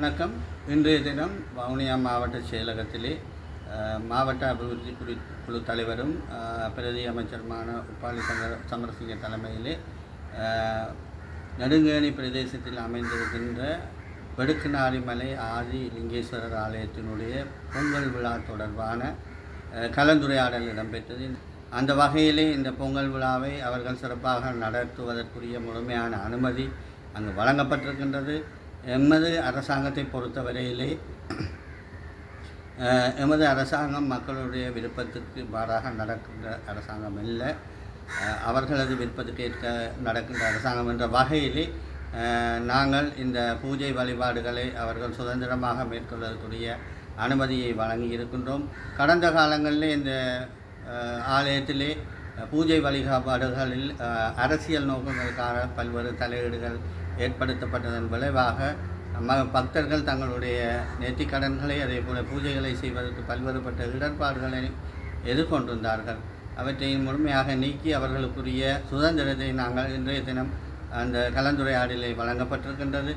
வணக்கம். இன்றைய தினம் வவுனியா மாவட்ட செயலகத்திலே மாவட்ட அபிவிருத்தி குழு தலைவரும் பிரதி அமைச்சருமான உப்பாலி சமரசிங்க தலைமையிலே நெடுங்கேணி பிரதேசத்தில் அமைந்திருக்கின்ற வெடுக்குநாரிமலை ஆதி லிங்கேஸ்வரர் ஆலயத்தினுடைய பொங்கல் விழா தொடர்பான கலந்துரையாடல் இடம்பெற்றது. அந்த வகையிலே இந்த பொங்கல் விழாவை அவர்கள் சிறப்பாக நடத்துவதற்குரிய முழுமையான அனுமதி அங்கு வழங்கப்பட்டிருக்கின்றது. எமது அரசாங்கத்தை பொறுத்தவரையிலே எமது அரசாங்கம் மக்களுடைய விருப்பத்திற்கு மாறாக நடக்கின்ற அரசாங்கம் இல்லை, அவர்களது விருப்பத்துக்கு ஏற்க நடக்கின்ற அரசாங்கம் என்ற வகையிலே நாங்கள் இந்த பூஜை வழிபாடுகளை அவர்கள் சுதந்திரமாக மேற்கொள்வதற்குரிய அனுமதியை வழங்கி இருக்கின்றோம். கடந்த காலங்களிலே இந்த ஆலயத்திலே பூஜை வழிபாடுகளில் அரசியல் நோக்கங்களுக்காக பல்வேறு தலையீடுகள் ஏற்படுத்தப்பட்டதன் விளைவாக பக்தர்கள் தங்களுடைய நேர்த்திக்கடன்களை அதேபோல் பூஜைகளை செய்வதற்கு பல்வேறுபட்ட இடர்பாடுகளை எதிர்கொண்டிருந்தார்கள். அவற்றை முழுமையாக நீக்கி அவர்களுக்குரிய சுதந்திரத்தை நாங்கள் இன்றைய தினம் அந்த கலந்துரையாடலை வழங்கப்பட்டிருக்கின்றது.